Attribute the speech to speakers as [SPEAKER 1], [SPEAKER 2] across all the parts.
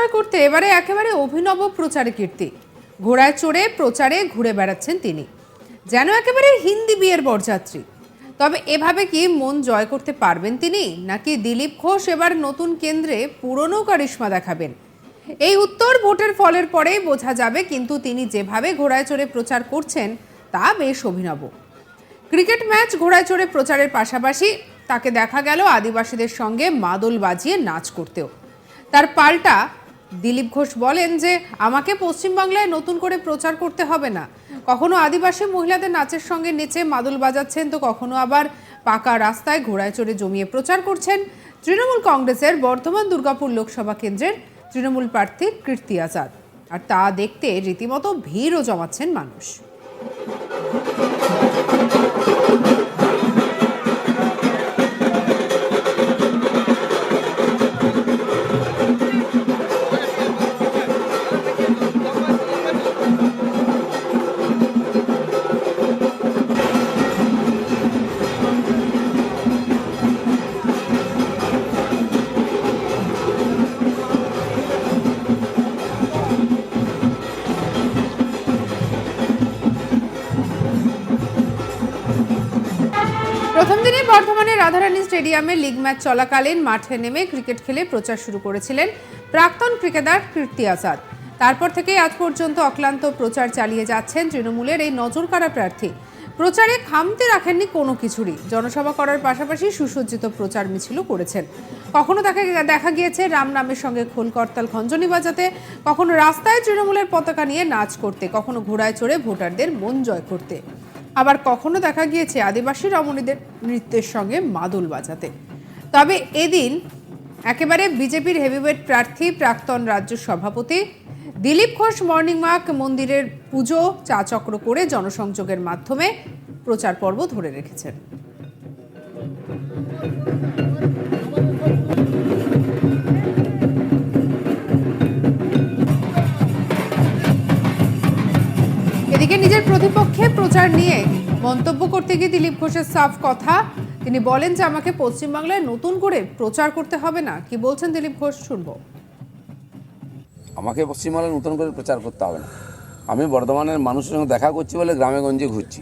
[SPEAKER 1] জয় করতে এবারে একেবারে অভিনব প্রচারে কীর্তি। ঘোড়ায় চড়ে প্রচারে ঘুরে বেড়াচ্ছেন তিনি, যেন একেবারে হিন্দি বিয়ের বরযাত্রী। তবে এভাবে কি মন জয় করতে পারবেন তিনি, নাকি দিলীপ ঘোষ এবার নতুন কেন্দ্রে পুরনো কারিশমা দেখাবেন? এই উত্তর ভোটের ফলের পরেই বোঝা যাবে, কিন্তু তিনি যেভাবে ঘোড়ায় চড়ে প্রচার করছেন তা বেশ অভিনব। ক্রিকেট ম্যাচ ঘোড়ায় চড়ে প্রচারের পাশাপাশি তাকে দেখা গেল আদিবাসীদের সঙ্গে মাদল বাজিয়ে নাচ করতেও। তার পাল্টা দিলীপ ঘোষ বলেন যে আমাকে পশ্চিমবাংলায় নতুন করে প্রচার করতে হবে না। কখনো আদিবাসী মহিলাদের নাচের সঙ্গে নেচে মাদল বাজাচ্ছেন, তো কখনো আবার পাকা রাস্তায় ঘোড়ায় চড়ে জমিয়ে প্রচার করছেন তৃণমূল কংগ্রেসের বর্ধমান দুর্গাপুর লোকসভা কেন্দ্রের তৃণমূল প্রার্থী কীর্তি আজাদ। আর তা দেখতে রীতিমতো ভিড়ও জমাচ্ছেন মানুষ। প্রথম দিনে বর্ধমানের রাধারানী স্টেডিয়ামে লিগ ম্যাচ চলাকালীন মাঠে নেমে ক্রিকেট খেলে প্রচার শুরু করেছিলেন প্রাক্তন ক্রিকেটার কীর্তি আজাদ। তারপর থেকে আজ পর্যন্ত অক্লান্ত প্রচার চালিয়ে যাচ্ছেন তৃণমূলের এই নজরকাড়া প্রার্থী। প্রচারে খামতি রাখেননি কোনো কিছুরই। জনসভা করার পাশাপাশি সুসজ্জিত প্রচার মিছিলও করেছেন। কখনো দেখা গিয়েছে রাম নামের সঙ্গে খোল করতাল খঞ্জনি বাজাতে, কখনো রাস্তায় তৃণমূলের পতাকা নিয়ে নাচ করতে, কখনো ঘোড়ায় চড়ে ভোটারদের মন জয় করতে, আবার কখনো দেখা গিয়েছে আদিবাসী রমণীদের নৃত্যের সঙ্গে মাদল বাজাতে। তবে এদিন একেবারে বিজেপির হেভিওয়েট প্রার্থী প্রাক্তন রাজ্য সভাপতি দিলীপ ঘোষ মর্নিং ওয়াক, মন্দিরের পুজো, চা চক্র করে জনসংযোগের মাধ্যমে প্রচার পর্ব ধরে রেখেছেন। এদিকে নিজের প্রতিপক্ষে প্রচার নিয়ে মন্তব্য করতে গিয়ে দিলীপ ঘোষের সাফ কথা। তিনি বলেন যে আমাকে পশ্চিমবাংলায় নতুন করে প্রচার করতে হবে না। কি বলছেন দিলীপ ঘোষ, শুনবো।
[SPEAKER 2] আমাকে পশ্চিমবাংলায় নতুন করে প্রচার করতে হবে না। আমি বর্ধমানের মানুষের সঙ্গে দেখা করছি বলে গ্রামে গঞ্জে ঘুরছি।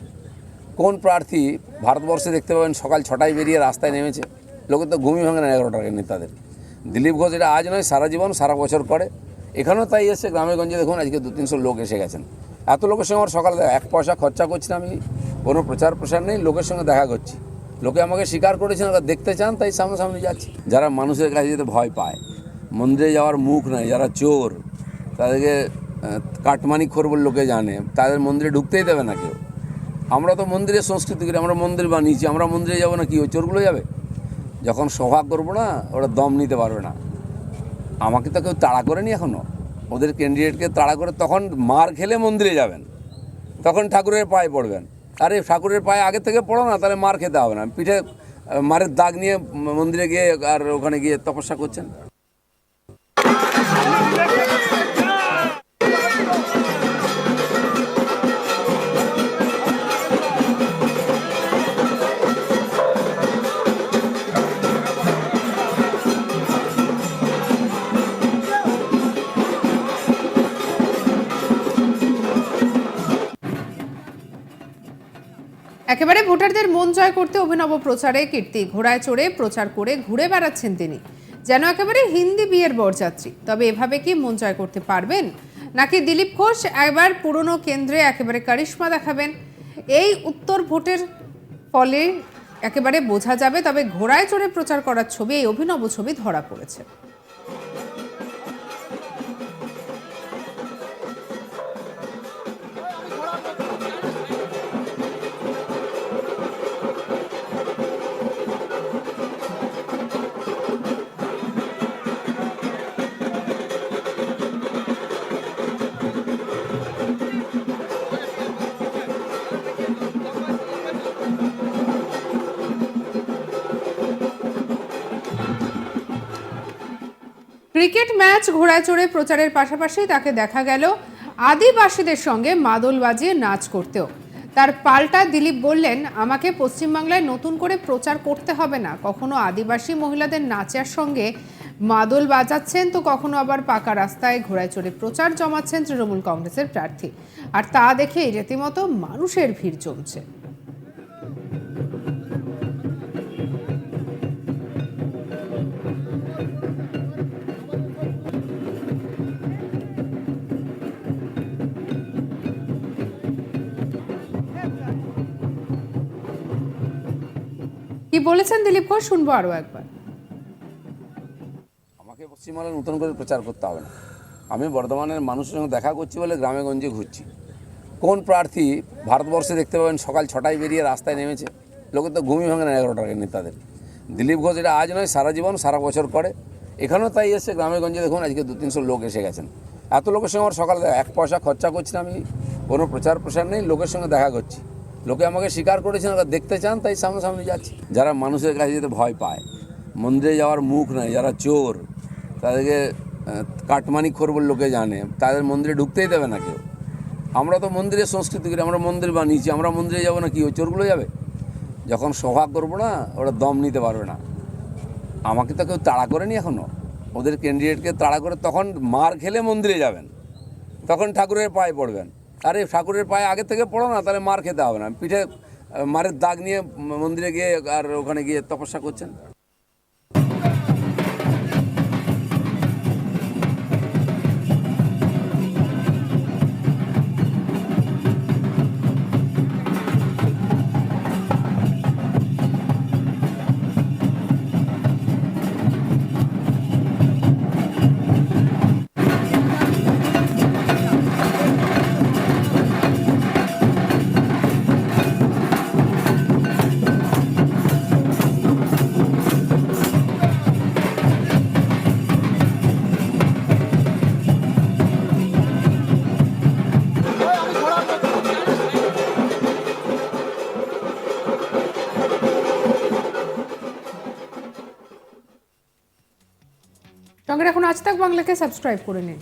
[SPEAKER 2] কোন প্রার্থী ভারতবর্ষে দেখতে পাবেন সকাল 6টায় বেরিয়ে রাস্তায় নেমেছে? লোকের তো ঘুমই ভাঙে না 11টার নেতাদের। দিলীপ ঘোষ এটা আজ নয়, সারা জীবন সারা বছর করে। এখানেও তাই এসে গ্রামে গঞ্জে দেখুন আজকে 200-300 লোক এসে গেছেন। এত লোকের সঙ্গে আমার সকালে 1 পয়সা খরচা করছি না, আমি কোনো প্রচার প্রসার নেই, লোকের সঙ্গে দেখা করছি। লোকে আমাকে স্বীকার করেছেন, ওরা দেখতে চান, তাই সামনাসামনি যাচ্ছি। যারা মানুষের কাছে যেতে ভয় পায়, মন্দিরে যাওয়ার মুখ নাই, যারা চোর, তাদেরকে কাটমানি খোর বলে লোকে জানে, তাদের মন্দিরে ঢুকতেই দেবে না কেউ। আমরা তো মন্দিরের সংস্কৃতি করি, আমরা মন্দির বানিয়েছি, আমরা মন্দিরে যাবো না কি ওই চোরগুলো যাবে? যখন সভা করবো না ওরা দম নিতে পারবে না। আমাকে তো কেউ তাড়া করেনি এখনও, ওদের ক্যান্ডিডেটকে তাড়া করে তখন মার খেলে মন্দিরে যাবেন, তখন ঠাকুরের পায়ে পড়বেন। আরে ঠাকুরের পায়ে আগে থেকে পড়ো না, তাহলে মার খেতে হবে না। পিঠে মারের দাগ নিয়ে মন্দিরে গিয়ে আর ওখানে গিয়ে তপস্যা করছেন।
[SPEAKER 1] একেবারে ভোটারদের মন জয় করতে অভিনব প্রচারে কীর্তি। ঘোড়ায় চড়ে প্রচার করে ঘুরে বেড়াচ্ছেন তিনি, যেন একেবারে হিন্দি বিয়ের বরযাত্রী। তবে এভাবে কি মন জয় করতে পারবেন, নাকি দিলীপ ঘোষ এবার পুরনো কেন্দ্রে একেবারে কারিশমা দেখাবেন? এই উত্তর ভোটের ফলে একেবারে বোঝা যাবে। তবে ঘোড়ায় চড়ে প্রচার করার ছবি, এই অভিনব ছবি ধরা পড়েছে। ক্রিকেট ম্যাচ ঘোড়ায় চড়ে প্রচারের পাশাপাশি তাকে দেখা গেল আদিবাসীদের সঙ্গে মাদল বাজিয়ে নাচ করতেও। তার পাল্টা দিলীপ বললেন, আমাকে পশ্চিমবাংলায় নতুন করে প্রচার করতে হবে না। কখনো আদিবাসী মহিলাদের নাচের সঙ্গে মাদল বাজাচ্ছেন তো কখনো আবার পাকা রাস্তায় ঘোড়ায় চড়ে প্রচার জমাচ্ছেন তৃণমূল কংগ্রেসের প্রার্থী। আর তা দেখে রীতিমতো মানুষের ভিড় জমছে। কি বলেছেন দিলীপ ঘোষ, শুনবো আরো একবার।
[SPEAKER 2] আমাকে পশ্চিমবাংলায় নতুন করে প্রচার করতে হবে না। আমি বর্ধমানের মানুষের সঙ্গে দেখা করছি বলে গ্রামে গঞ্জে ঘুরছি। কোন প্রার্থী ভারতবর্ষে দেখতে পাবেন সকাল 6টায় বেরিয়ে রাস্তায় নেমেছে? লোকের তো ঘুমই ভাঙে না 11টাকে নেতাদের। দিলীপ ঘোষ এটা আজ নয়, সারা জীবন সারা বছর করে। এখানেও তাই এসে গ্রামে গঞ্জে দেখুন আজকে 200-300 লোক এসে গেছেন। এত লোকের সঙ্গে আমার সকালে এক পয়সা খরচা করছি না, আমি কোনো প্রচার প্রসার নেই, লোকের সঙ্গে দেখা করছি। লোকে আমাকে স্বীকার করেছেন, ওরা দেখতে চান, তাই সামনাসামনি যাচ্ছি। যারা মানুষের কাছে যেতে ভয় পায়, মন্দিরে যাওয়ার মুখ নাই, যারা চোর, তাদেরকে কাটমানিখোর বলে লোকে জানে, তাদের মন্দিরে ঢুকতেই দেবে না কেউ। আমরা তো মন্দিরের সংস্কৃতি করি, আমরা মন্দির বানিয়েছি, আমরা মন্দিরে যাবো না কি ওই চোরগুলো যাবে? যখন সভা করবো না ওরা দম নিতে পারবে না। আমাকে তো কেউ তাড়া করেনি এখনও, ওদের ক্যান্ডিডেটকে তাড়া করে তখন মার খেলে মন্দিরে যাবেন, তখন ঠাকুরের পায়ে পড়বেন। আরে ঠাকুরের পায়ে আগে থেকে পড়ো না, তাহলে মার খেতে হবে না। পিঠে মারের দাগ নিয়ে মন্দিরে গিয়ে আর ওখানে গিয়ে তপস্যা করছেন।
[SPEAKER 1] সঙ্গে এখন আজ তাক বাংলাকে সাবস্ক্রাইব করে নিন।